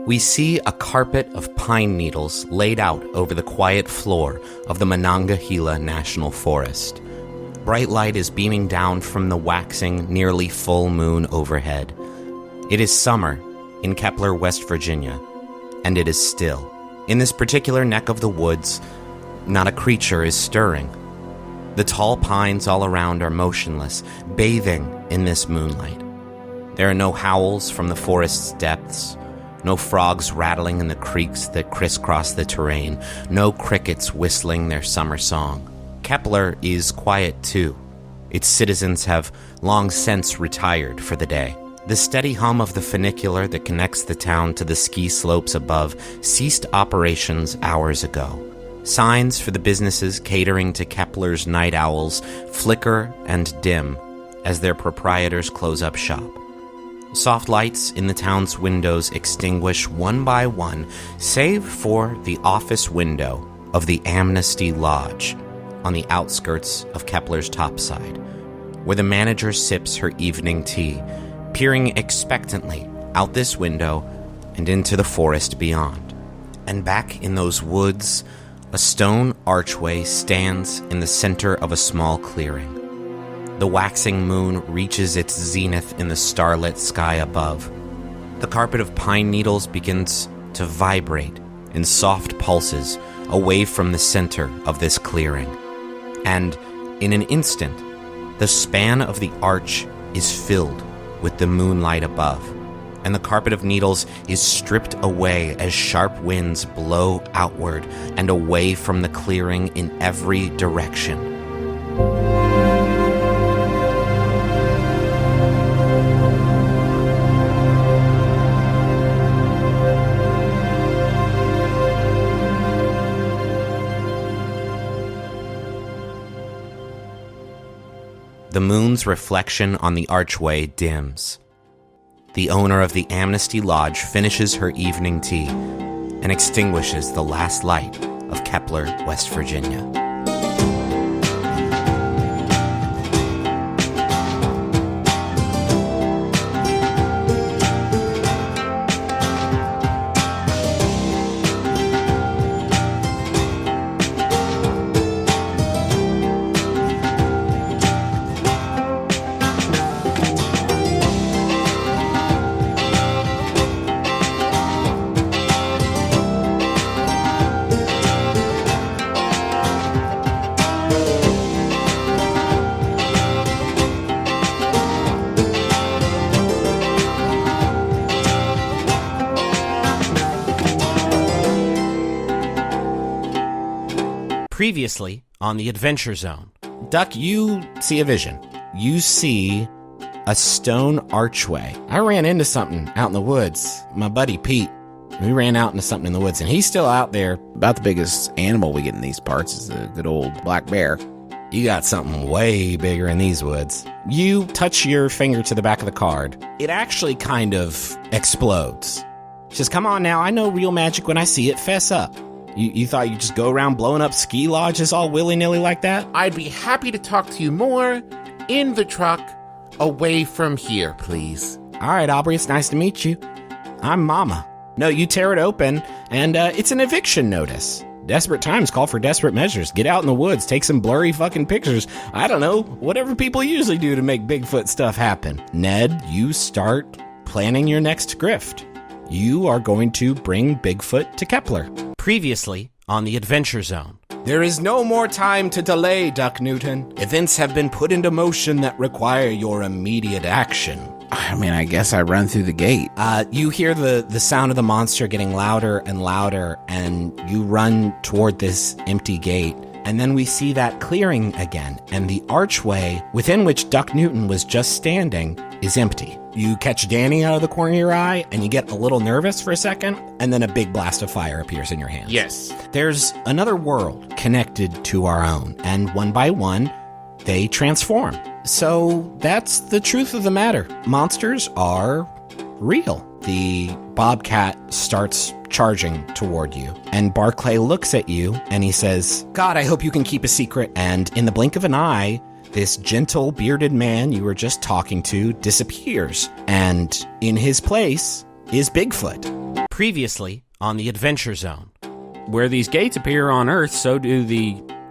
We see a carpet of pine needles laid out over the quiet floor of the Monongahela National Forest. Bright light is beaming down from the waxing, nearly full moon overhead. It is summer in Kepler, West Virginia, and it is still. In this particular neck of the woods, not a creature is stirring. The tall pines all around are motionless, bathing in this moonlight. There are no howls from the forest's depths, no frogs rattling in the creeks that crisscross the terrain, no crickets whistling their summer song. Kepler is quiet too. Its citizens have long since retired for the day. The steady hum of the funicular that connects the town to the ski slopes above ceased operations hours ago. Signs for the businesses catering to Kepler's night owls flicker and dim as their proprietors close up shop. Soft lights in the town's windows extinguish one by one, save for the office window of the Amnesty Lodge on the outskirts of Kepler's topside, where the manager sips her evening tea, peering expectantly out this window and into the forest beyond. And back in those woods, a stone archway stands in the center of a small clearing. The waxing moon reaches its zenith in the starlit sky above. The carpet of pine needles begins to vibrate in soft pulses away from the center of this clearing. And in an instant, the span of the arch is filled with the moonlight above, and the carpet of needles is stripped away as sharp winds blow outward and away from the clearing in every direction. The moon's reflection on the archway dims. The owner of the Amnesty Lodge finishes her evening tea and extinguishes the last light of Kepler, West Virginia. Previously on the Adventure Zone. Duck, you see a vision. You see a stone archway. I ran into something out in the woods. My buddy Pete, we ran out into something in the woods, and he's still out there. About the biggest animal we get in these parts is the good old black bear. You got something way bigger in these woods. You touch your finger to the back of the card. It actually kind of explodes. She says, come on now, I know real magic when I see it. Fess up. You thought you'd just go around blowing up ski lodges all willy-nilly like that? I'd be happy to talk to you more in the truck away from here, please. All right, Aubrey, it's nice to meet you. I'm Mama. No, you tear it open, and it's an eviction notice. Desperate times call for desperate measures. Get out in the woods, take some blurry fucking pictures. I don't know, whatever people usually do to make Bigfoot stuff happen. Ned, you start planning your next grift. You are going to bring Bigfoot to Kepler. Previously on the Adventure Zone. There is no more time to delay, Duck Newton. Events have been put into motion that require your immediate action. I mean, I guess I run through the gate. You hear the sound of the monster getting louder and louder, and you run toward this empty gate. And then we see that clearing again, and the archway within which Duck Newton was just standing is empty. You catch Danny out of the corner of your eye, and you get a little nervous for a second, and then a big blast of fire appears in your hands. Yes. There's another world connected to our own, and one by one, they transform. So that's the truth of the matter. Monsters are real. The bobcat starts charging toward you, and Barclay looks at you, and he says, God, I hope you can keep a secret. And in the blink of an eye, this gentle, bearded man you were just talking to disappears, and in his place is Bigfoot. Previously on the Adventure Zone. Where these gates appear on Earth, so do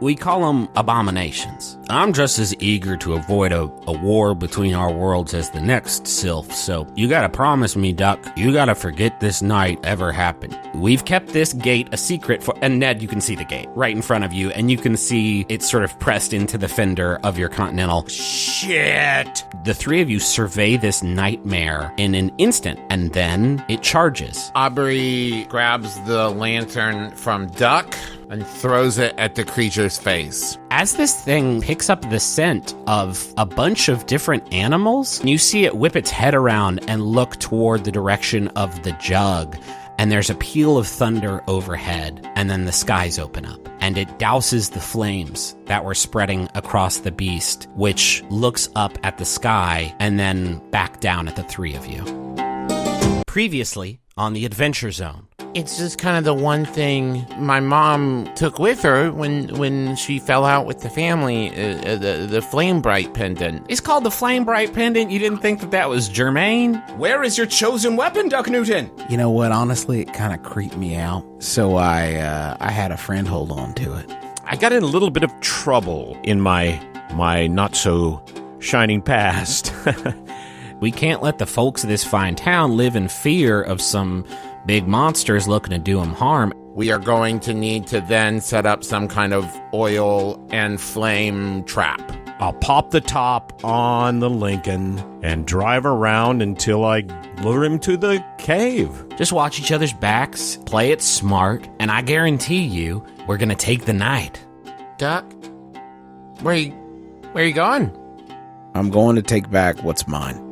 we call them abominations. I'm just as eager to avoid a war between our worlds as the next sylph, so you gotta promise me, Duck, you gotta forget this night ever happened. We've kept this gate a secret and Ned, you can see the gate right in front of you, and you can see it's sort of pressed into the fender of your Continental. Shit! The three of you survey this nightmare in an instant, and then it charges. Aubrey grabs the lantern from Duck and throws it at the creature's face. As this thing picks up the scent of a bunch of different animals, you see it whip its head around and look toward the direction of the jug. And there's a peal of thunder overhead, and then the skies open up, and it douses the flames that were spreading across the beast, which looks up at the sky and then back down at the three of you. Previously on the Adventure Zone. It's just kind of the one thing my mom took with her when she fell out with the family, the Flame Bright pendant. It's called the Flame Bright pendant. You didn't think that was germane? Where is your chosen weapon, Duck Newton? You know what? Honestly, it kind of creeped me out. So I had a friend hold on to it. I got in a little bit of trouble in my not-so-shining past. We can't let the folks of this fine town live in fear of some big monsters looking to do them harm. We are going to need to then set up some kind of oil and flame trap. I'll pop the top on the Lincoln and drive around until I lure him to the cave. Just watch each other's backs, play it smart, and I guarantee you we're going to take the night. Duck, where you going? I'm going to take back what's mine.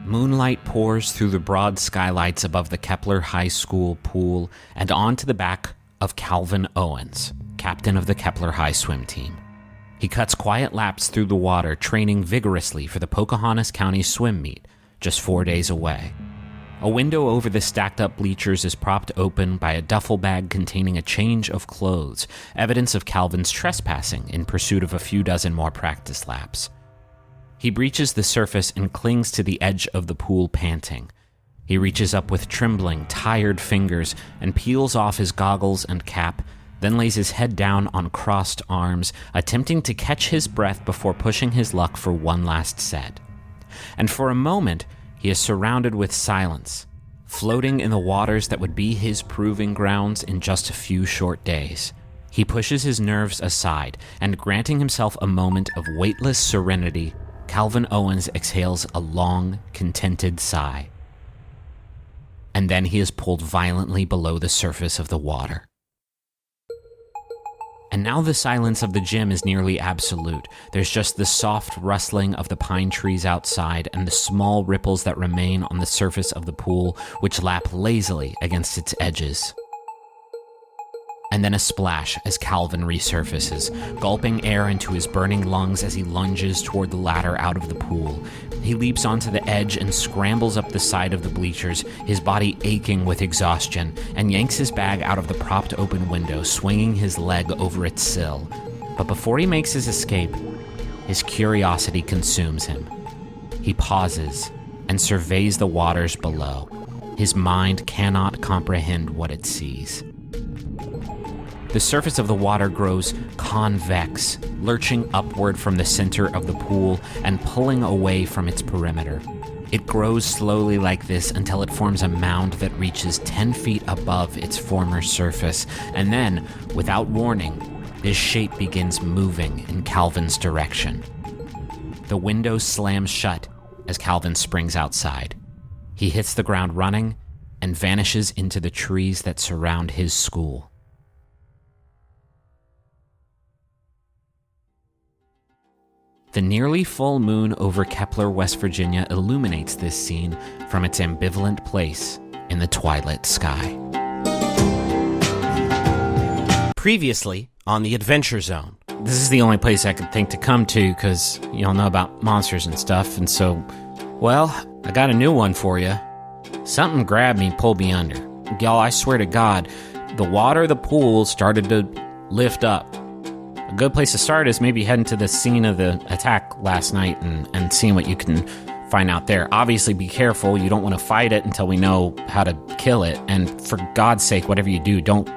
Moonlight pours through the broad skylights above the Kepler High School pool and onto the back of Calvin Owens, captain of the Kepler High swim team. He cuts quiet laps through the water, training vigorously for the Pocahontas County swim meet, just 4 days away. A window over the stacked-up bleachers is propped open by a duffel bag containing a change of clothes, evidence of Calvin's trespassing in pursuit of a few dozen more practice laps. He breaches the surface and clings to the edge of the pool, panting. He reaches up with trembling, tired fingers and peels off his goggles and cap, then lays his head down on crossed arms, attempting to catch his breath before pushing his luck for one last set. And for a moment, he is surrounded with silence, floating in the waters that would be his proving grounds in just a few short days. He pushes his nerves aside, and granting himself a moment of weightless serenity, Calvin Owens exhales a long, contented sigh. And then he is pulled violently below the surface of the water. And now the silence of the gym is nearly absolute. There's just the soft rustling of the pine trees outside and the small ripples that remain on the surface of the pool, which lap lazily against its edges. And then a splash as Calvin resurfaces, gulping air into his burning lungs as he lunges toward the ladder out of the pool. He leaps onto the edge and scrambles up the side of the bleachers, his body aching with exhaustion, and yanks his bag out of the propped open window, swinging his leg over its sill. But before he makes his escape, his curiosity consumes him. He pauses and surveys the waters below. His mind cannot comprehend what it sees. The surface of the water grows convex, lurching upward from the center of the pool and pulling away from its perimeter. It grows slowly like this until it forms a mound that reaches 10 feet above its former surface, and then, without warning, this shape begins moving in Calvin's direction. The window slams shut as Calvin springs outside. He hits the ground running and vanishes into the trees that surround his school. The nearly full moon over Kepler, West Virginia illuminates this scene from its ambivalent place in the twilight sky. Previously on the Adventure Zone. This is the only place I could think to come to because you all know about monsters and stuff, and so, well, I got a new one for you. Something grabbed me, pulled me under. Y'all, I swear to God, the water of the pool started to lift up. A good place to start is maybe heading to the scene of the attack last night and seeing what you can find out there. Obviously, be careful. You don't want to fight it until we know how to kill it. And for God's sake, whatever you do, don't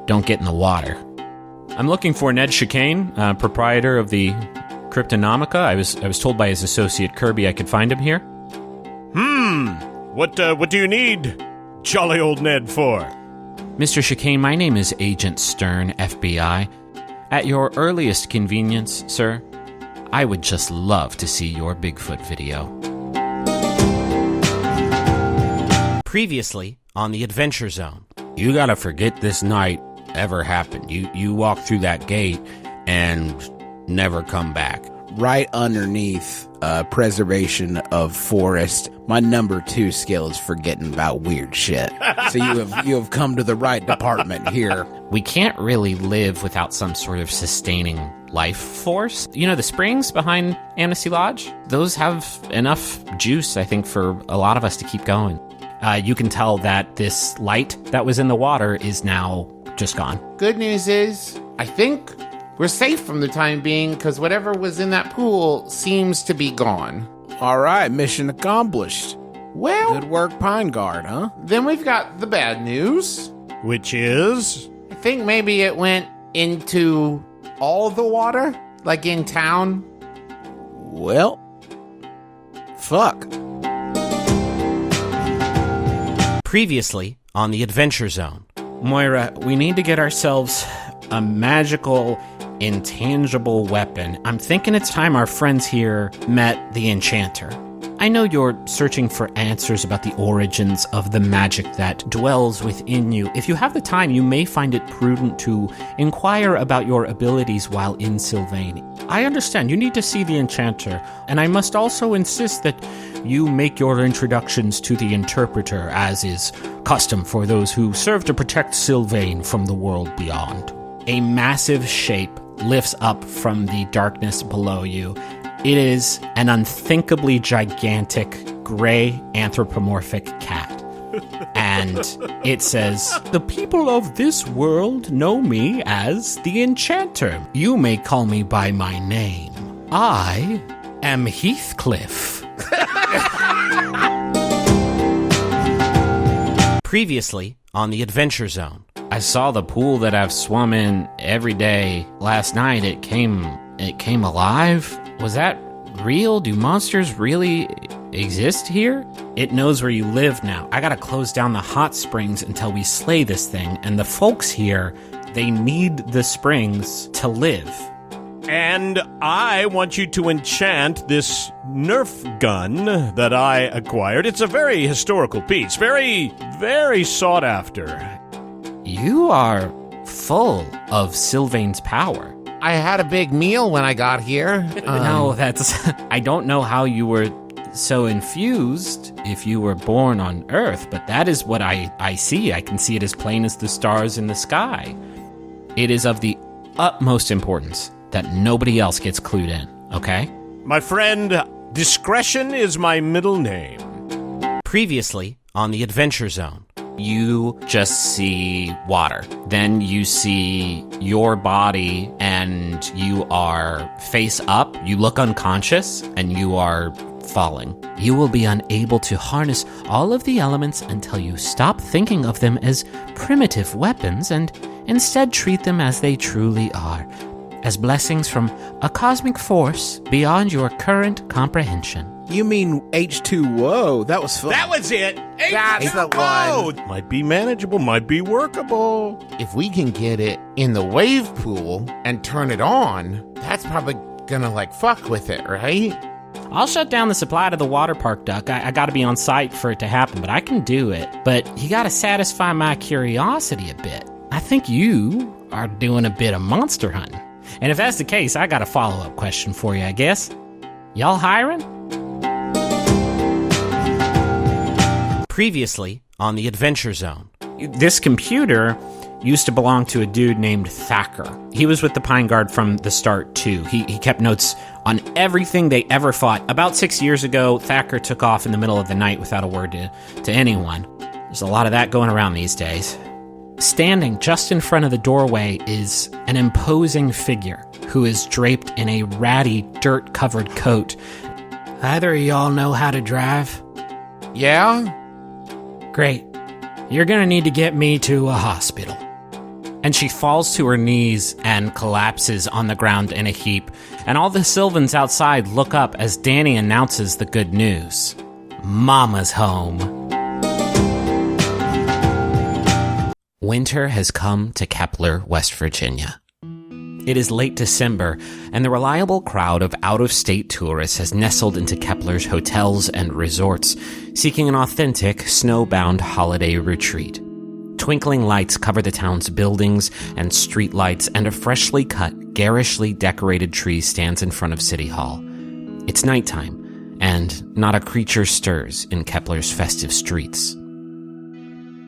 get in the water. I'm looking for Ned Chicane, proprietor of the Cryptonomica. I was told by his associate Kirby I could find him here. What do you need, jolly old Ned, for? Mr. Chicane, my name is Agent Stern, FBI. At your earliest convenience, sir, I would just love to see your Bigfoot video. Previously on the Adventure Zone. You gotta forget this night ever happened. You walk through that gate and never come back. Right underneath preservation of forest, my number 2 skill is forgetting about weird shit. So you have come to the right department here. We can't really live without some sort of sustaining life force. You know, the springs behind Amnesty Lodge, those have enough juice, I think, for a lot of us to keep going. You can tell that this light that was in the water is now just gone. Good news is, I think we're safe from the time being, because whatever was in that pool seems to be gone. All right, mission accomplished. Well, Good work, Pine Guard, huh? then we've got the bad news. Which is? I think maybe it went into all the water, like in town. Well, fuck. Previously on the Adventure Zone. Moira, we need to get ourselves a magical, intangible weapon. I'm thinking it's time our friends here met the Enchanter. I know you're searching for answers about the origins of the magic that dwells within you. If you have the time, you may find it prudent to inquire about your abilities while in Sylvain. I understand you need to see the Enchanter, and I must also insist that you make your introductions to the Interpreter, as is custom for those who serve to protect Sylvain from the world beyond. A massive shape lifts up from the darkness below you. It is an unthinkably gigantic, gray, anthropomorphic cat. And it says, "The people of this world know me as the Enchanter. You may call me by my name. I am Heathcliff." Previously on the Adventure Zone. I saw the pool that I've swum in every day. Last night it came alive. Was that real? Do monsters really exist here? It knows where you live now. I gotta close down the hot springs until we slay this thing, and the folks here, they need the springs to live. And I want you to enchant this Nerf gun that I acquired. It's a very historical piece. Very, very sought after. You are full of Sylvain's power. I had a big meal when I got here. No, that's... I don't know how you were so infused if you were born on Earth, but that is what I see. I can see it as plain as the stars in the sky. It is of the utmost importance that nobody else gets clued in, okay? My friend, discretion is my middle name. Previously on the Adventure Zone. You just see water. Then you see your body and you are face up. You look unconscious and you are falling. You will be unable to harness all of the elements until you stop thinking of them as primitive weapons and instead treat them as they truly are, as blessings from a cosmic force beyond your current comprehension. You mean H2O? That was fun. That was it! That's the one. Might be manageable, might be workable. If we can get it in the wave pool and turn it on, that's probably gonna, fuck with it, right? I'll shut down the supply to the water park, Duck. I gotta be on site for it to happen, but I can do it. But you gotta satisfy my curiosity a bit. I think you are doing a bit of monster hunting. And if that's the case, I got a follow-up question for you, I guess. Y'all hiring? Previously on the Adventure Zone. This computer used to belong to a dude named Thacker. He was with the Pine Guard from the start, too. He kept notes on everything they ever fought. About 6 years ago, Thacker took off in the middle of the night without a word to anyone. There's a lot of that going around these days. Standing just in front of the doorway is an imposing figure who is draped in a ratty, dirt-covered coat. Either of y'all know how to drive? Yeah? Great. You're gonna need to get me to a hospital. And she falls to her knees and collapses on the ground in a heap, and all the Sylvans outside look up as Danny announces the good news. Mama's home. Winter has come to Kepler, West Virginia. It is late December, and the reliable crowd of out-of-state tourists has nestled into Kepler's hotels and resorts, seeking an authentic, snowbound holiday retreat. Twinkling lights cover the town's buildings and streetlights, and a freshly cut, garishly decorated tree stands in front of City Hall. It's nighttime, and not a creature stirs in Kepler's festive streets.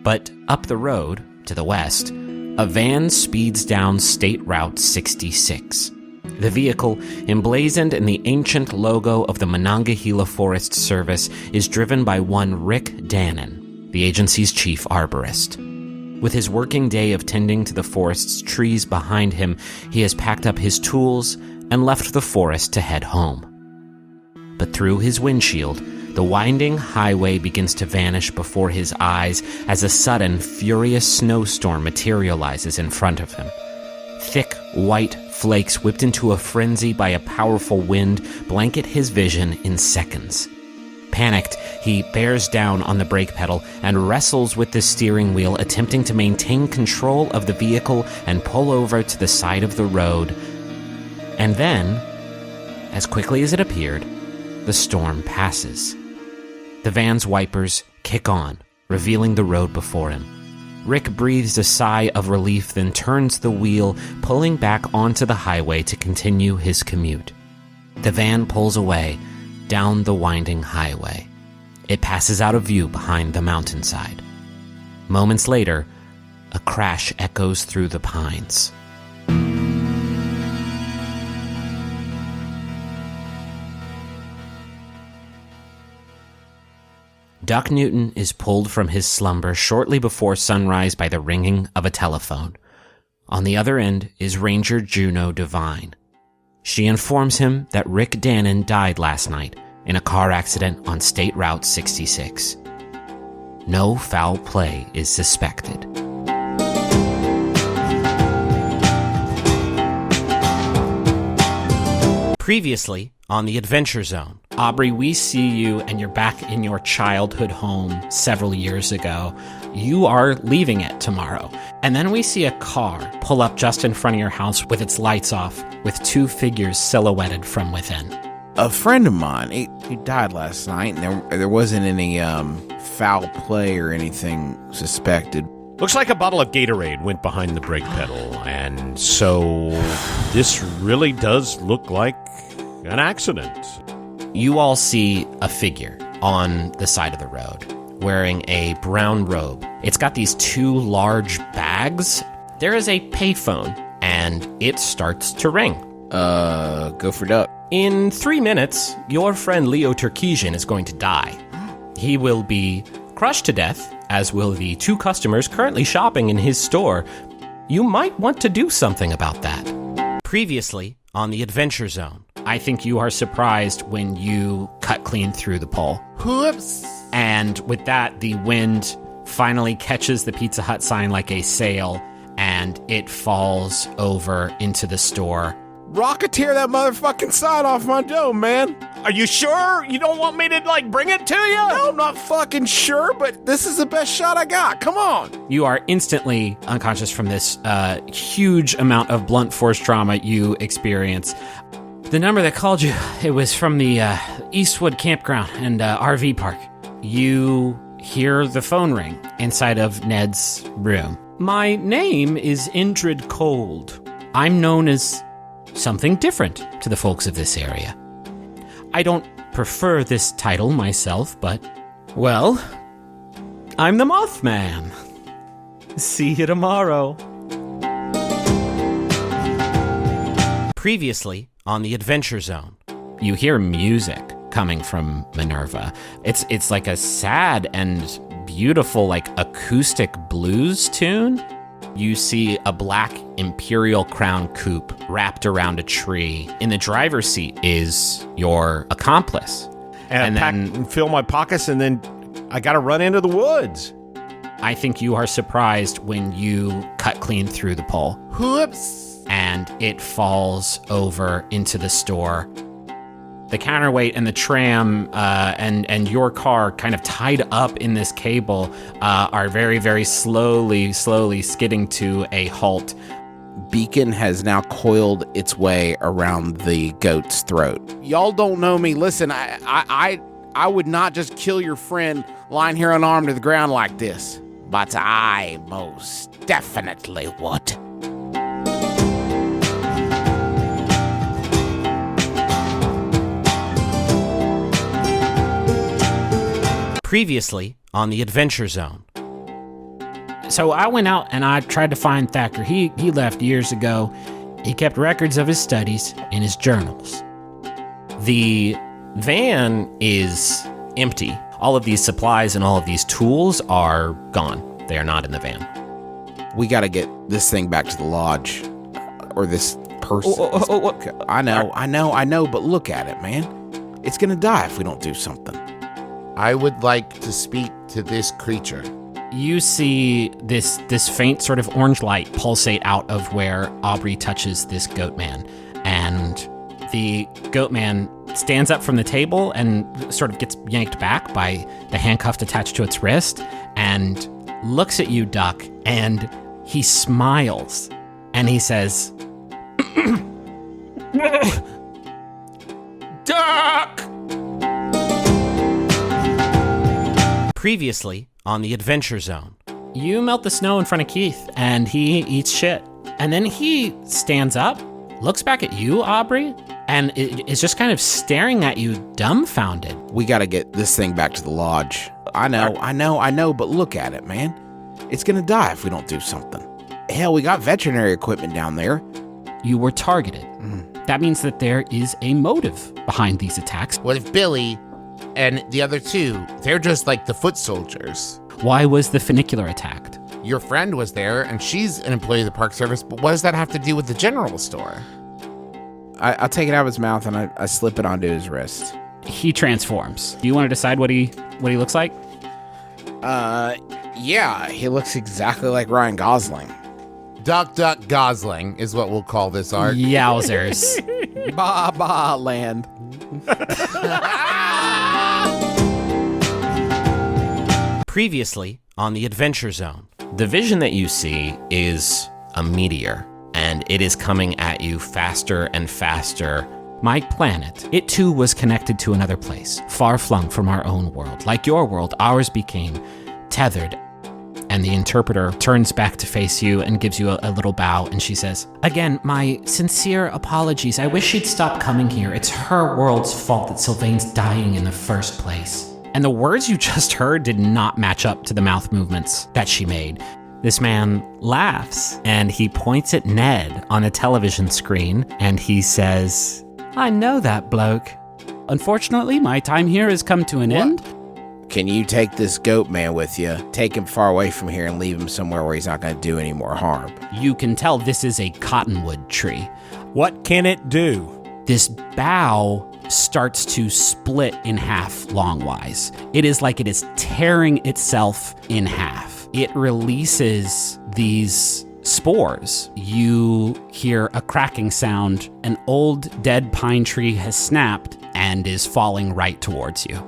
But up the road, to the west, a van speeds down State Route 66. The vehicle, emblazoned in the ancient logo of the Monongahela Forest Service, is driven by one Rick Dannon, the agency's chief arborist. With his working day of tending to the forest's trees behind him, he has packed up his tools and left the forest to head home. But through his windshield, the winding highway begins to vanish before his eyes as a sudden, furious snowstorm materializes in front of him. Thick, white flakes whipped into a frenzy by a powerful wind blanket his vision in seconds. Panicked, he bears down on the brake pedal and wrestles with the steering wheel, attempting to maintain control of the vehicle and pull over to the side of the road. And then, as quickly as it appeared, the storm passes. The van's wipers kick on, revealing the road before him. Rick breathes a sigh of relief, then turns the wheel, pulling back onto the highway to continue his commute. The van pulls away, down the winding highway. It passes out of view behind the mountainside. Moments later, a crash echoes through the pines. Duck Newton is pulled from his slumber shortly before sunrise by the ringing of a telephone. On the other end is Ranger Juno Devine. She informs him that Rick Dannon died last night in a car accident on State Route 66. No foul play is suspected. Previously on the Adventure Zone. Aubrey, we see you and you're back in your childhood home several years ago. You are leaving it tomorrow. And then we see a car pull up just in front of your house with its lights off, with two figures silhouetted from within. A friend of mine, he died last night, and there wasn't any foul play or anything suspected. Looks like a bottle of Gatorade went behind the brake pedal, and so this really does look like an accident. You all see a figure on the side of the road wearing a brown robe. It's got these two large bags. There is a payphone, and it starts to ring. Go for duck. In 3 minutes, your friend Leo Terkesian is going to die. He will be crushed to death, as will the two customers currently shopping in his store. You might want to do something about that. Previously on the Adventure Zone. I think you are surprised when you cut clean through the pole. Whoops. And with that, the wind finally catches the Pizza Hut sign like a sail, and it falls over into the store. Rocketeer that motherfucking sign off my dome, man. Are you sure you don't want me to, bring it to you? No, I'm not fucking sure, but this is the best shot I got. Come on. You are instantly unconscious from this huge amount of blunt force trauma you experience. The number that called you, it was from the Eastwood Campground and RV Park. You hear the phone ring inside of Ned's room. My name is Indrid Cold. I'm known as something different to the folks of this area. I don't prefer this title myself, but, well, I'm the Mothman. See you tomorrow. Previously on the Adventure Zone, you hear music coming from Minerva. It's like a sad and beautiful, acoustic blues tune. You see a black Imperial Crown coupe wrapped around a tree. In the driver's seat is your accomplice. And pack and fill my pockets, and then I got to run into the woods. I think you are surprised when you cut clean through the pole. Whoops. And it falls over into the store. The counterweight and the tram and your car kind of tied up in this cable are very, very slowly skidding to a halt. Beacon has now coiled its way around the goat's throat. Y'all don't know me. Listen, I would not just kill your friend lying here unarmed to the ground like this. But I most definitely would. Previously on the Adventure Zone. So I went out and I tried to find Thacker. He left years ago. He kept records of his studies in his journals. The van is empty. All of these supplies and all of these tools are gone. They are not in the van. We got to get this thing back to the lodge. Or this person. I know, but look at it, man. It's going to die if we don't do something. I would like to speak to this creature. You see this faint sort of orange light pulsate out of where Aubrey touches this goat man. And the goat man stands up from the table and sort of gets yanked back by the handcuff attached to its wrist and looks at you, Duck, and he smiles and he says, Duck! Previously on the Adventure Zone. You melt the snow in front of Keith and he eats shit. And then he stands up, looks back at you, Aubrey, and is just kind of staring at you dumbfounded. We got to get this thing back to the lodge. I know, but look at it, man. It's going to die if we don't do something. Hell, we got veterinary equipment down there. You were targeted. That means that there is a motive behind these attacks. What if Billy and the other two, they're just like the foot soldiers? Why was the funicular attacked? Your friend was there, and she's an employee of the Park Service, but what does that have to do with the general store? I take it out of his mouth and I slip it onto his wrist. He transforms. Do you want to decide what he looks like? Yeah, he looks exactly like Ryan Gosling. Duck Gosling is what we'll call this art. Yowzers. Ba land. Previously on the Adventure Zone. The vision that you see is a meteor, and it is coming at you faster and faster. My planet, it too was connected to another place, far flung from our own world. Like your world, ours became tethered. And the interpreter turns back to face you and gives you a little bow, and she says, "Again, my sincere apologies. I wish she'd stop coming here. It's her world's fault that Sylvain's dying in the first place." And the words you just heard did not match up to the mouth movements that she made. This man laughs, and he points at Ned on a television screen, and he says, "I know that bloke. Unfortunately, my time here has come to an end." Can you take this goat man with you? Take him far away from here and leave him somewhere where he's not going to do any more harm. You can tell this is a cottonwood tree. What can it do? This bough starts to split in half longwise. It is like it is tearing itself in half. It releases these spores. You hear a cracking sound. An old dead pine tree has snapped and is falling right towards you.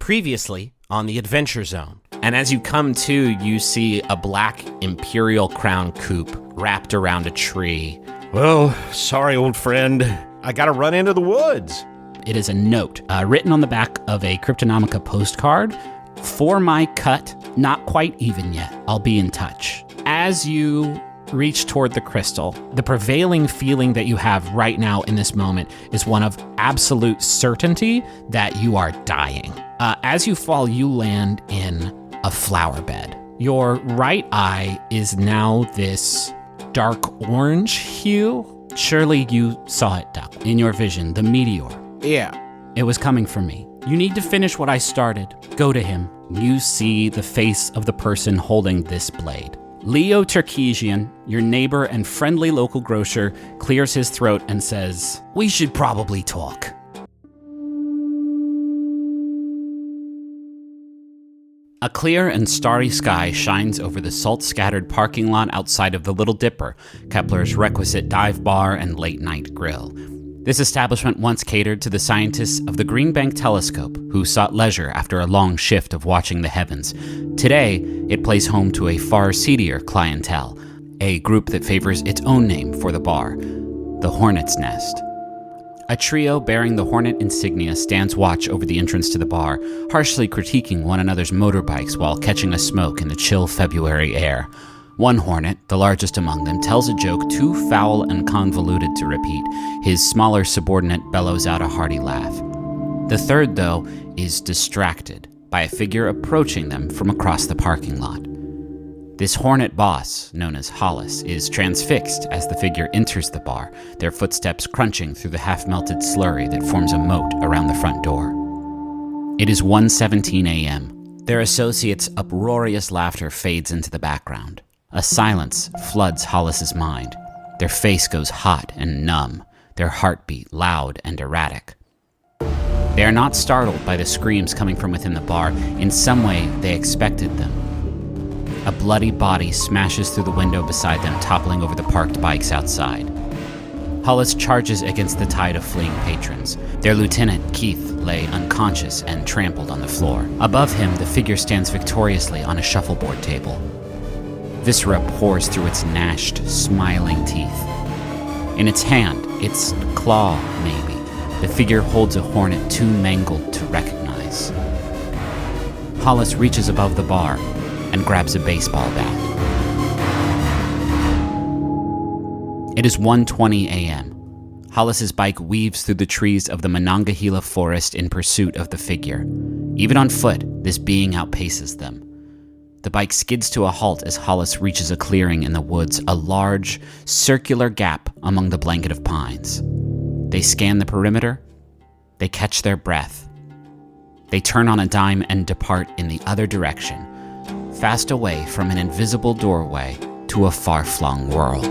Previously on the Adventure Zone. And as you come to, you see a black Imperial Crown coupe wrapped around a tree. Well, sorry, old friend. I got to run into the woods. It is a note written on the back of a Cryptonomica postcard. "For my cut, not quite even yet. I'll be in touch." As you reach toward the crystal, the prevailing feeling that you have right now in this moment is one of absolute certainty that you are dying. As you fall, you land in a flower bed. Your right eye is now this dark orange hue. Surely you saw it, Duck, in your vision, the meteor. Yeah. It was coming for me. You need to finish what I started. Go to him. you see the face of the person holding this blade. Leo Terkesian, your neighbor and friendly local grocer, clears his throat and says, "We should probably talk." A clear and starry sky shines over the salt-scattered parking lot outside of the Little Dipper, Kepler's requisite dive bar and late-night grill. This establishment once catered to the scientists of the Green Bank Telescope, who sought leisure after a long shift of watching the heavens. Today, it plays home to a far seedier clientele, a group that favors its own name for the bar, the Hornet's Nest. A trio bearing the Hornet insignia stands watch over the entrance to the bar, harshly critiquing one another's motorbikes while catching a smoke in the chill February air. One Hornet, the largest among them, tells a joke too foul and convoluted to repeat. His smaller subordinate bellows out a hearty laugh. The third, though, is distracted by a figure approaching them from across the parking lot. This Hornet boss, known as Hollis, is transfixed as the figure enters the bar, their footsteps crunching through the half-melted slurry that forms a moat around the front door. It is 1:17 a.m. Their associates' uproarious laughter fades into the background. A silence floods Hollis's mind. Their face goes hot and numb, their heartbeat loud and erratic. They are not startled by the screams coming from within the bar. In some way, they expected them. A bloody body smashes through the window beside them, toppling over the parked bikes outside. Hollis charges against the tide of fleeing patrons. Their lieutenant, Keith, lay unconscious and trampled on the floor. Above him, the figure stands victoriously on a shuffleboard table. Viscera pours through its gnashed, smiling teeth. In its hand, its claw, maybe, the figure holds a hornet too mangled to recognize. Hollis reaches above the bar and grabs a baseball bat. It is 1:20 a.m. Hollis's bike weaves through the trees of the Monongahela forest in pursuit of the figure. Even on foot, this being outpaces them. The bike skids to a halt as Hollis reaches a clearing in the woods, a large, circular gap among the blanket of pines. They scan the perimeter. They catch their breath. They turn on a dime and depart in the other direction, fast away from an invisible doorway to a far-flung world.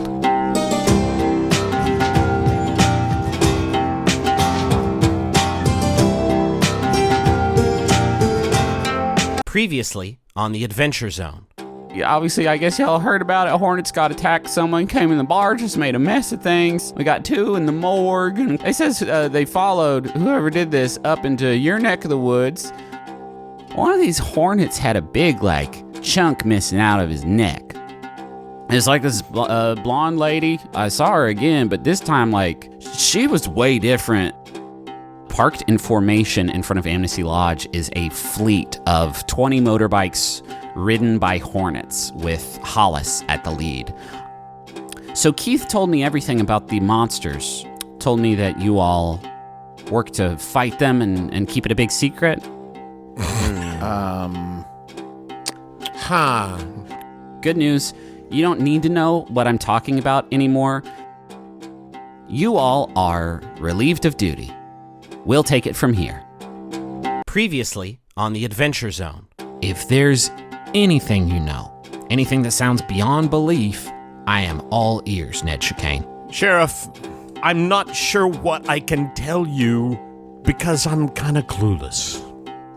Previously on the Adventure Zone. Yeah, obviously, I guess y'all heard about it. Hornets got attacked. Someone came in the bar, just made a mess of things. We got 2 in the morgue. And it says they followed whoever did this up into your neck of the woods. One of these hornets had a big, chunk missing out of his neck. It's like this blonde lady. I saw her again, but this time, she was way different. Parked in formation in front of Amnesty Lodge is a fleet of 20 motorbikes ridden by hornets with Hollis at the lead. So Keith told me everything about the monsters. Told me that you all work to fight them and keep it a big secret. Good news. You don't need to know what I'm talking about anymore. You all are relieved of duty. We'll take it from here. Previously on the Adventure Zone. If there's anything you know, anything that sounds beyond belief, I am all ears, Ned Chicane. Sheriff, I'm not sure what I can tell you because I'm kind of clueless.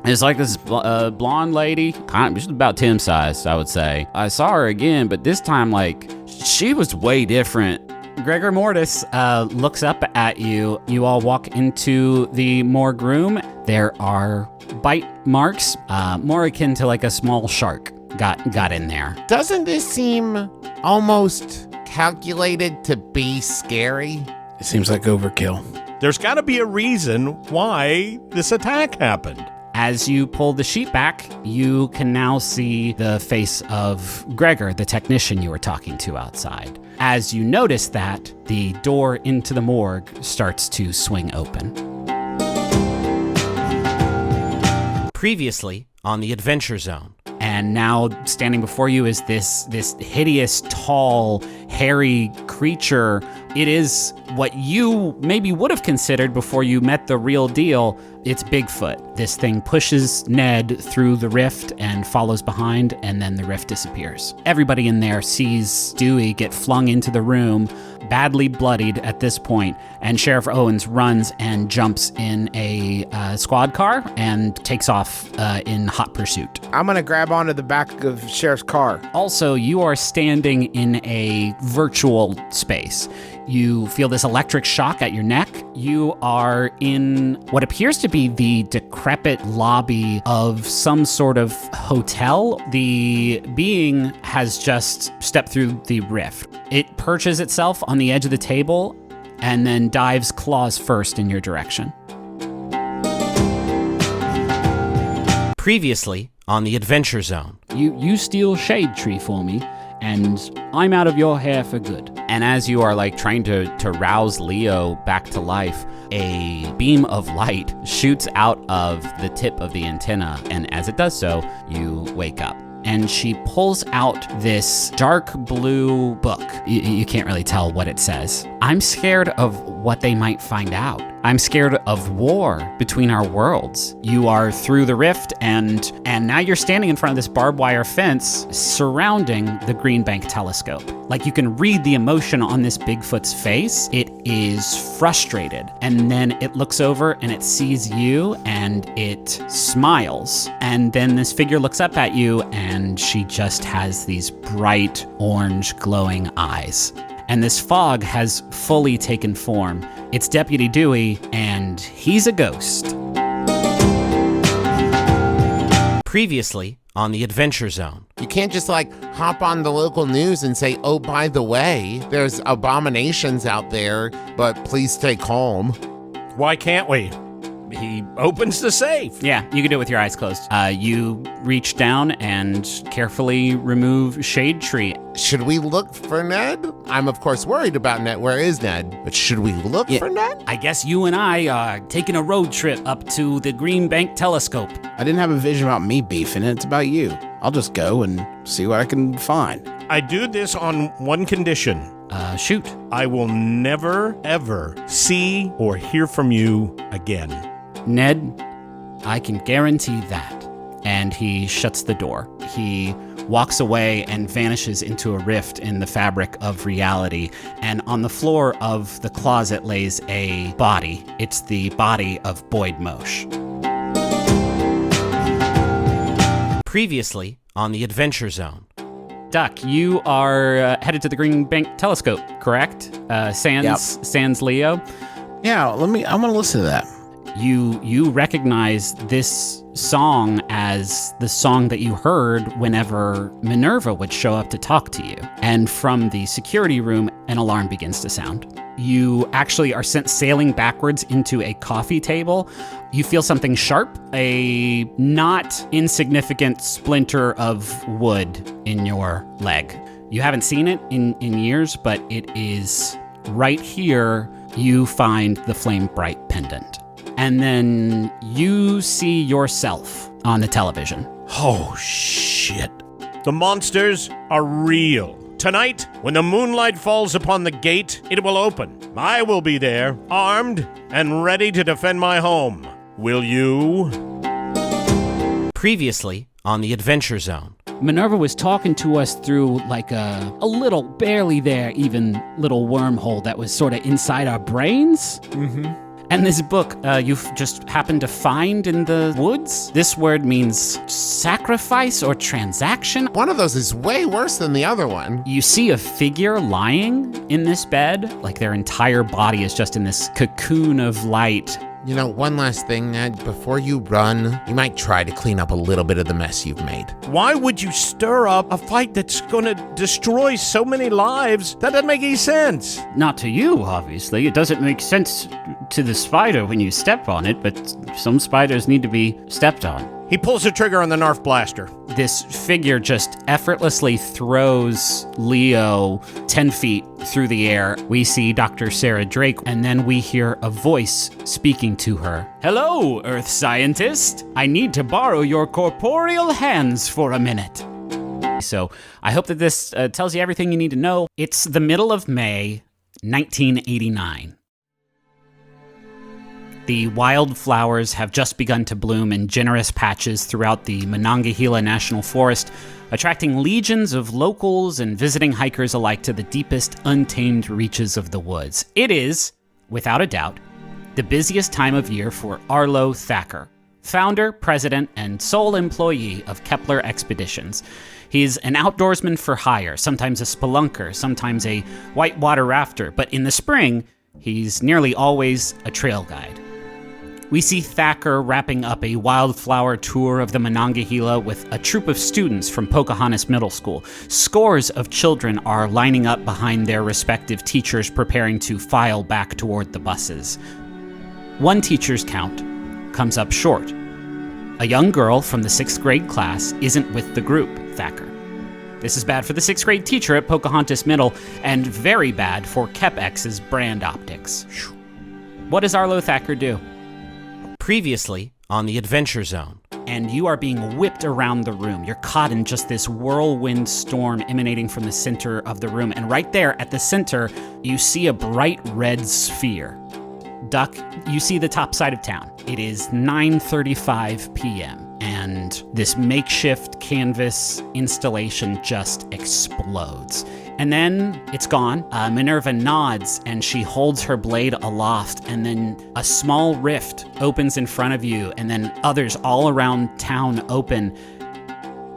It's like this blonde lady, just about Tim's size, I would say. I saw her again, but this time, she was way different. Gregor Mortis looks up at you. You all walk into the morgue room. There are bite marks, more akin to a small shark got in there. Doesn't this seem almost calculated to be scary? It seems like overkill. There's got to be a reason why this attack happened. As you pull the sheet back, you can now see the face of Gregor, the technician you were talking to outside. As you notice that, the door into the morgue starts to swing open. Previously on the Adventure Zone. And now standing before you is this hideous, tall, hairy creature It is what you maybe would have considered before you met the real deal. It's Bigfoot. This thing pushes Ned through the rift and follows behind, and then the rift disappears. Everybody in there sees Dewey get flung into the room, badly bloodied at this point, and Sheriff Owens runs and jumps in a squad car and takes off in hot pursuit. I'm going to grab onto the back of Sheriff's car. Also, you are standing in a virtual space. You feel this electric shock at your neck. You are in what appears to be the decrepit lobby of some sort of hotel. The being has just stepped through the rift. It perches itself on the edge of the table and then dives claws first in your direction. Previously on the Adventure Zone. You steal Shade Tree for me, and I'm out of your hair for good. And as you are trying to rouse Leo back to life, a beam of light shoots out of the tip of the antenna, and as it does so, you wake up. And she pulls out this dark blue book. You can't really tell what it says. I'm scared of what they might find out. I'm scared of war between our worlds. You are through the rift, and now you're standing in front of this barbed wire fence surrounding the Green Bank telescope. You can read the emotion on this Bigfoot's face. It is frustrated, and then it looks over and it sees you and it smiles. And then this figure looks up at you, and she just has these bright orange glowing eyes. And this fog has fully taken form. It's Deputy Dewey, and he's a ghost. Previously on the Adventure Zone. You can't just hop on the local news and say, oh, by the way, there's abominations out there, but please stay calm. Why can't we? He opens the safe. Yeah, you can do it with your eyes closed. You reach down and carefully remove Shade Tree. Should we look for Ned? I'm, of course, worried about Ned. Where is Ned? But should we look for Ned? I guess you and I are taking a road trip up to the Green Bank telescope. I didn't have a vision about me beefing. It's about you. I'll just go and see what I can find. I do this on one condition. Shoot. I will never, ever see or hear from you again. Ned, I can guarantee that. And he shuts the door. He walks away and vanishes into a rift in the fabric of reality. And on the floor of the closet lays a body. It's the body of Boyd Moshe. Previously on the Adventure Zone. Duck, you are headed to the Green Bank telescope, correct? Sans Leo. Yeah, I want to listen to that. You recognize this song as the song that you heard whenever Minerva would show up to talk to you. And from the security room, an alarm begins to sound. You actually are sent sailing backwards into a coffee table. You feel something sharp, a not insignificant splinter of wood in your leg. You haven't seen it in years, but it is right here. You find the flame bright pendant. And then you see yourself on the television. Oh, shit. The monsters are real. Tonight, when the moonlight falls upon the gate, it will open. I will be there, armed and ready to defend my home. Will you? Previously on the Adventure Zone. Minerva was talking to us through a little, barely there even, little wormhole that was sort of inside our brains. Mm-hmm. And this book you've just happened to find in the woods, this word means sacrifice or transaction. One of those is way worse than the other one. You see a figure lying in this bed, their entire body is just in this cocoon of light. You know, one last thing, Ned. Before you run, you might try to clean up a little bit of the mess you've made. Why would you stir up a fight that's going to destroy so many lives? That doesn't make any sense. Not to you, obviously. It doesn't make sense to the spider when you step on it, but some spiders need to be stepped on. He pulls the trigger on the Nerf blaster. This figure just effortlessly throws Leo 10 feet through the air. We see Dr. Sarah Drake, and then we hear a voice speaking to her. Hello, Earth scientist. I need to borrow your corporeal hands for a minute. So I hope that this tells you everything you need to know. It's the middle of May. 1989. The wildflowers have just begun to bloom in generous patches throughout the Monongahela National Forest, attracting legions of locals and visiting hikers alike to the deepest, untamed reaches of the woods. It is, without a doubt, the busiest time of year for Arlo Thacker, founder, president, and sole employee of Kepler Expeditions. He's an outdoorsman for hire, sometimes a spelunker, sometimes a whitewater rafter, but in the spring, he's nearly always a trail guide. We see Thacker wrapping up a wildflower tour of the Monongahela with a troop of students from Pocahontas Middle School. Scores of children are lining up behind their respective teachers, preparing to file back toward the buses. One teacher's count comes up short. A young girl from the 6th grade class isn't with the group, Thacker. This is bad for the 6th grade teacher at Pocahontas Middle, and very bad for KepX's brand optics. What does Arlo Thacker do? Previously on the Adventure Zone. And you are being whipped around the room. You're caught in just this whirlwind storm emanating from the center of the room. And right there at the center, you see a bright red sphere. Duck, you see the top side of town. It is 9:35 p.m. and this makeshift canvas installation just explodes. And then it's gone. Minerva nods and she holds her blade aloft, and then a small rift opens in front of you, and then others all around town open.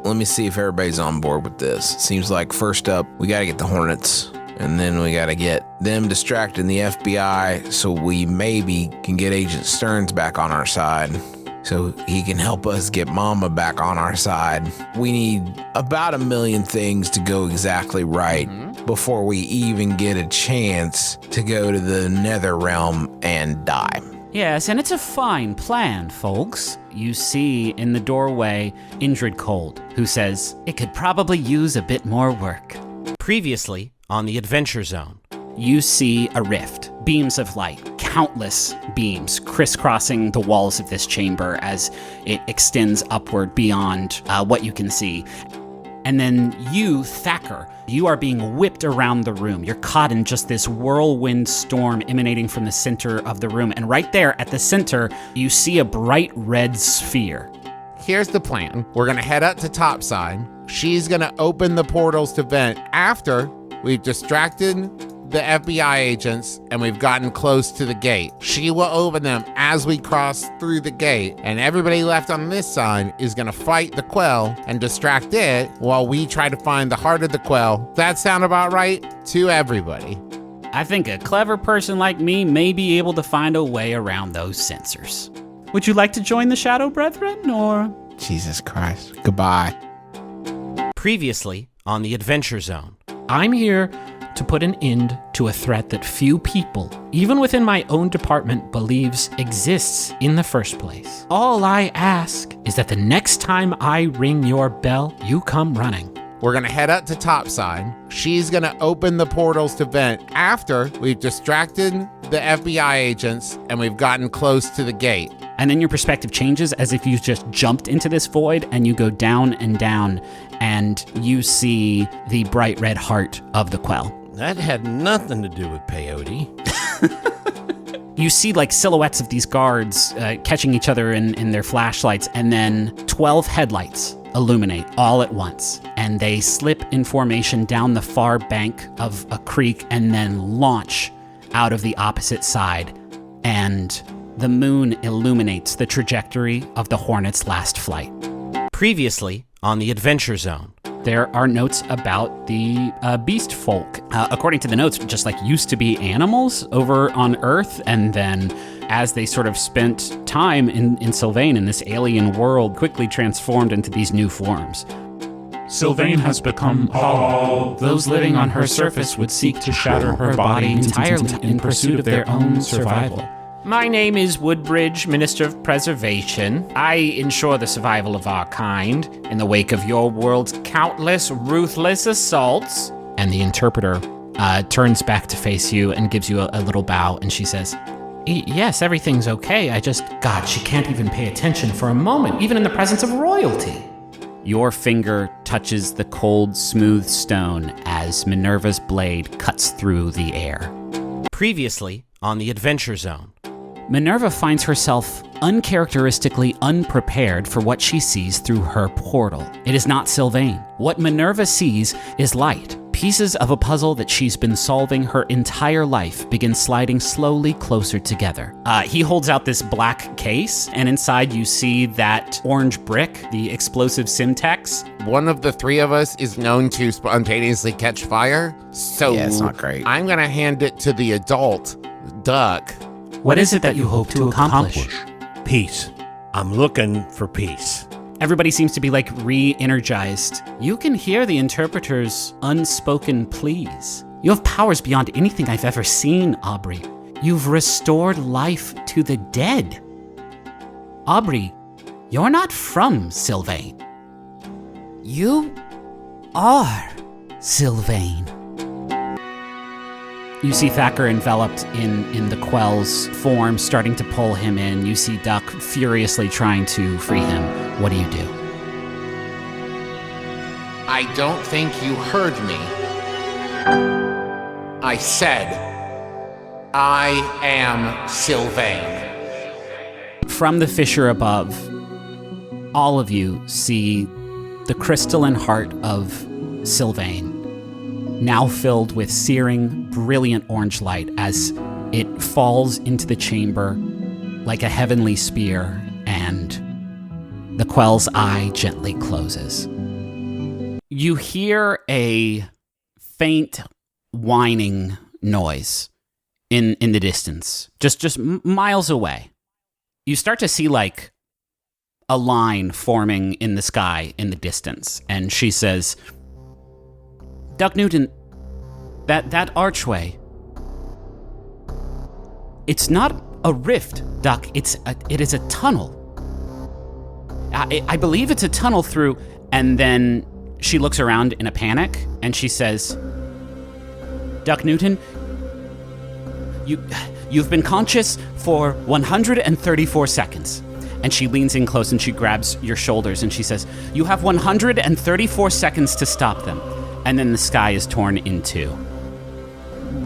Let me see if everybody's on board with this. Seems like first up, we gotta get the Hornets, and then we gotta get them distracting the FBI so we maybe can get Agent Stearns back on our side, so he can help us get Mama back on our side. We need about 1 million things to go exactly right before we even get a chance to go to the Nether Realm and die. Yes, and it's a fine plan, folks. You see in the doorway Indrid Cold, who says, "It could probably use a bit more work." Previously on the Adventure Zone. You see a rift, beams of light, countless beams crisscrossing the walls of this chamber as it extends upward beyond what you can see. And then you, Thacker, you are being whipped around the room. You're caught in just this whirlwind storm emanating from the center of the room. And right there at the center, you see a bright red sphere. Here's the plan. We're gonna head up to Topside. She's gonna open the portals to vent after we've distracted the FBI agents and we've gotten close to the gate. She will open them as we cross through the gate, and everybody left on this side is gonna fight the Quell and distract it while we try to find the heart of the Quell. That sound about right to everybody? I think a clever person like me may be able to find a way around those sensors. Would you like to join the Shadow Brethren, or? Jesus Christ. Goodbye. Previously on the Adventure Zone. I'm here to put an end to a threat that few people, even within my own department, believes exists in the first place. All I ask is that the next time I ring your bell, you come running. We're gonna head up to Topside. She's gonna open the portals to vent after we've distracted the FBI agents and we've gotten close to the gate. And then your perspective changes as if you just jumped into this void, and you go down and down, and you see the bright red heart of the Quell. That had nothing to do with peyote. You see like silhouettes of these guards catching each other in their flashlights, and then 12 headlights illuminate all at once, and they slip in formation down the far bank of a creek and then launch out of the opposite side, and the moon illuminates the trajectory of the Hornet's last flight. Previously on the Adventure Zone. There are notes about the beast folk. According to the notes, just like used to be animals over on Earth, and then as they sort of spent time in Sylvain, in this alien world, quickly transformed into these new forms. Sylvain has become all. Those living on her surface would seek to shatter her body entirely in pursuit of their own survival. My name is Woodbridge, Minister of Preservation. I ensure the survival of our kind in the wake of your world's countless ruthless assaults. And the interpreter turns back to face you and gives you a little bow, and she says, "Yes, everything's okay. God, she can't even pay attention for a moment, even in the presence of royalty." Your finger touches the cold, smooth stone as Minerva's blade cuts through the air. Previously on the Adventure Zone. Minerva finds herself uncharacteristically unprepared for what she sees through her portal. It is not Sylvain. What Minerva sees is light. Pieces of a puzzle that she's been solving her entire life begin sliding slowly closer together. He holds out this black case, and inside you see that orange brick, the explosive Simtex. One of the three of us is known to spontaneously catch fire, so Yeah, it's not great. I'm gonna hand it to the adult, Duck. What is it that you hope to accomplish? Peace. I'm looking for peace. Everybody seems to be like re-energized. You can hear the interpreter's unspoken pleas. You have powers beyond anything I've ever seen, Aubrey. You've restored life to the dead. Aubrey, you're not from Sylvain. You are Sylvain. You see Thacker enveloped in the Quell's form, starting to pull him in. You see Duck furiously trying to free him. What do you do? I don't think you heard me. I said, I am Sylvain. From the fissure above, all of you see the crystalline heart of Sylvain, now filled with searing, brilliant orange light as it falls into the chamber like a heavenly spear, and the Quell's eye gently closes. You hear a faint whining noise in the distance, just miles away. You start to see like a line forming in the sky in the distance, and she says, Duck Newton, that archway, it's not a rift, Duck. It is a tunnel. I believe it's a tunnel through. And then she looks around in a panic and she says, Duck Newton, you've been conscious for 134 seconds. And she leans in close and she grabs your shoulders and she says, you have 134 seconds to stop them. And then the sky is torn in two.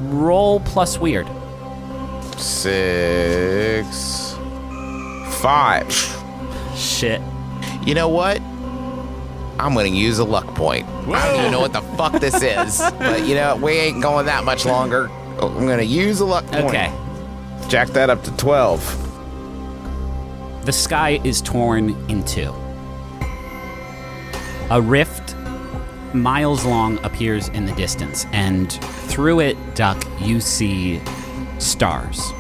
Roll plus weird. 6, 5. Shit. You know what? I'm gonna use a luck point. I don't even know what the fuck this is, but you know, we ain't going that much longer. I'm gonna use a luck point. Okay. Jack that up to 12. The sky is torn in two. A rift miles long appears in the distance, and through it, Duck, you see stars.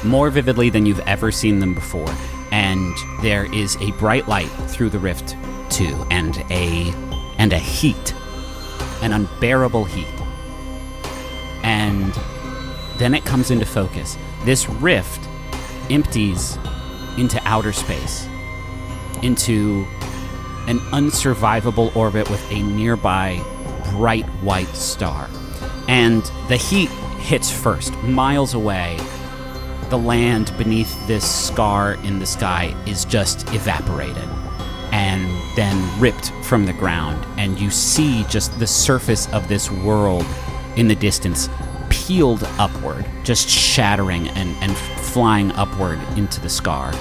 More vividly than you've ever seen them before. And there is a bright light through the rift too, and a heat, an unbearable heat. And then it comes into focus. This rift empties into outer space, into an unsurvivable orbit with a nearby bright white star. And the heat hits first, miles away. The land beneath this scar in the sky is just evaporated and then ripped from the ground. And you see just the surface of this world in the distance peeled upward, just shattering and flying upward into the scar.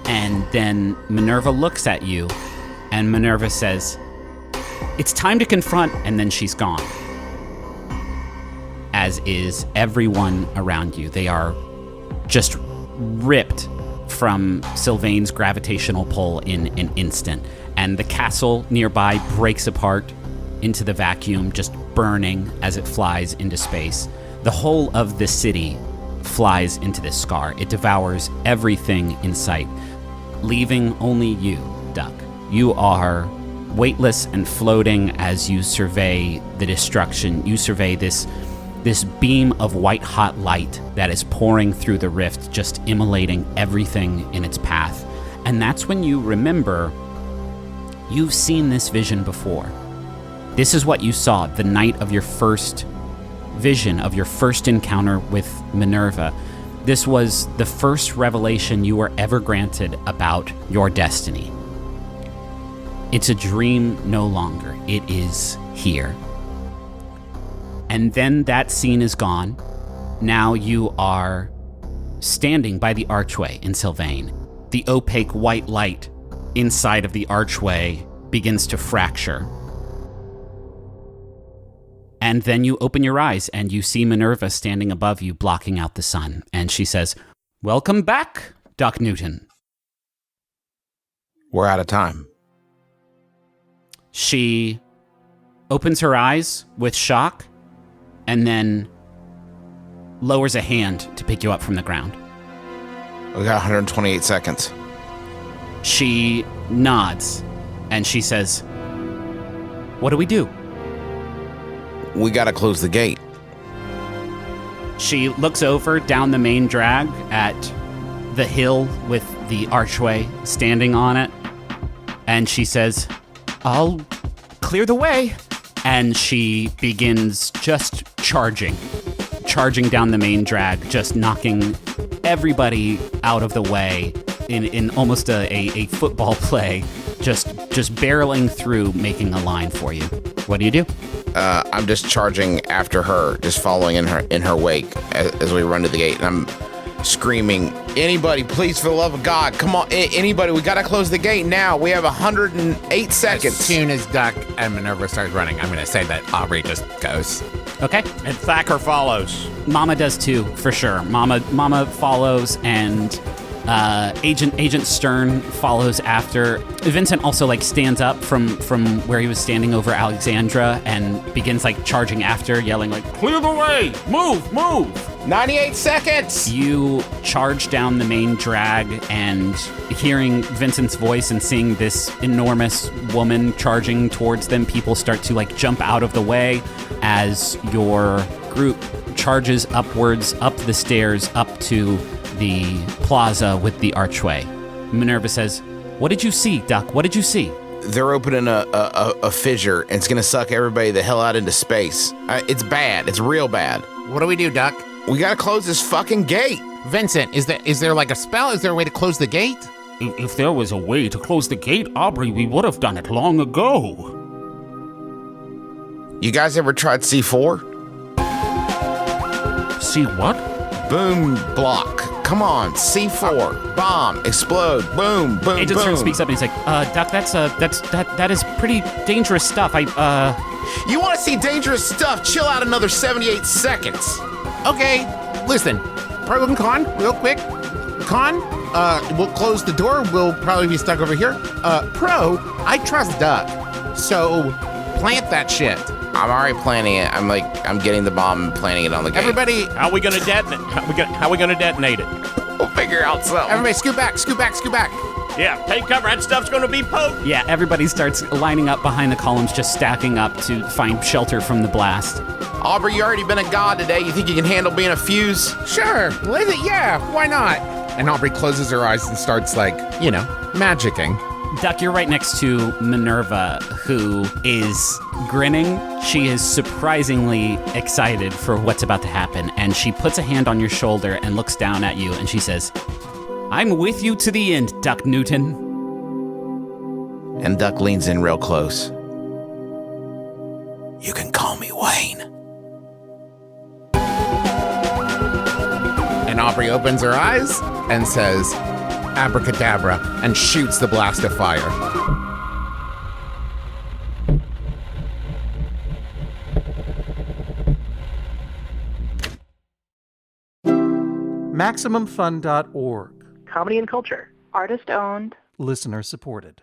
And then Minerva looks at you, and Minerva says, it's time to confront, and then she's gone. As is everyone around you. They are just ripped from Sylvain's gravitational pull in an instant. And the castle nearby breaks apart into the vacuum, just burning as it flies into space. The whole of the city flies into this scar. It devours everything in sight, leaving only you, Duck. You are weightless and floating as you survey the destruction. You survey this beam of white-hot light that is pouring through the rift, just immolating everything in its path. And that's when you remember you've seen this vision before. This is what you saw the night of your first vision, of your first encounter with Minerva. This was the first revelation you were ever granted about your destiny. It's a dream no longer. It is here. And then that scene is gone. Now you are standing by the archway in Sylvain. The opaque white light inside of the archway begins to fracture. And then you open your eyes and you see Minerva standing above you, blocking out the sun. And she says, "Welcome back, Doc Newton." We're out of time. She opens her eyes with shock and then lowers a hand to pick you up from the ground. We got 128 seconds. She nods and she says, "What do we do?" We got to close the gate. She looks over down the main drag at the hill with the archway standing on it, and she says, "I'll clear the way." And she begins just charging down the main drag, just knocking everybody out of the way in almost a football play, just barreling through, making a line for you. What do you do? I'm just charging after her, just following in her wake as we run to the gate, and I'm screaming, "Anybody, please, for the love of God, come on, anybody, we gotta close the gate now. We have 108 seconds." As soon as Duck and Minerva starts running, I'm going to say that Aubrey just goes. Okay. And Thacker follows. Mama does too, for sure. Mama follows, and Agent Stern follows after. Vincent also stands up from where he was standing over Alexandra and begins charging after, yelling "Clear the way! Move! 98 seconds! You charge down the main drag, and hearing Vincent's voice and seeing this enormous woman charging towards them, people start to jump out of the way as your group charges upwards, up the stairs, up to the plaza with the archway. Minerva says, "What did you see, Duck? What did you see?" They're opening a fissure, and it's gonna suck everybody the hell out into space. It's bad. It's real bad. What do we do, Duck? We gotta close this fucking gate. Vincent, is there a spell? Is there a way to close the gate? If there was a way to close the gate, Aubrey, we would have done it long ago. You guys ever tried C4? See what? Boom block. Come on, C4. Bomb. Explode. Boom, boom, Agent Stern speaks up and he's like, "Duck, that is pretty dangerous stuff. You want to see dangerous stuff? Chill out another 78 seconds. Okay, listen. Pro and con, real quick. Con, we'll close the door. We'll probably be stuck over here. Pro, I trust Duck. So plant that shit. I'm already planning it. I'm getting the bomb and planting it on the gate. Everybody, How are we gonna detonate? How we gonna detonate it? We'll figure out something. everybody, scoot back. Yeah, take cover. That stuff's gonna be potent. Yeah, everybody starts lining up behind the columns, just stacking up to find shelter from the blast. Aubrey, you already been a god today. You think you can handle being a fuse? Sure, yeah, why not? And Aubrey closes her eyes and starts magicking. Duck, you're right next to Minerva, who is grinning. She is surprisingly excited for what's about to happen, and she puts a hand on your shoulder and looks down at you, and she says, "I'm with you to the end, Duck Newton." And Duck leans in real close. "You can call me Wayne." And Aubrey opens her eyes and says, "Abracadabra," and shoots the blast of fire. MaximumFun.org. Comedy and culture. Artist owned. Listener supported.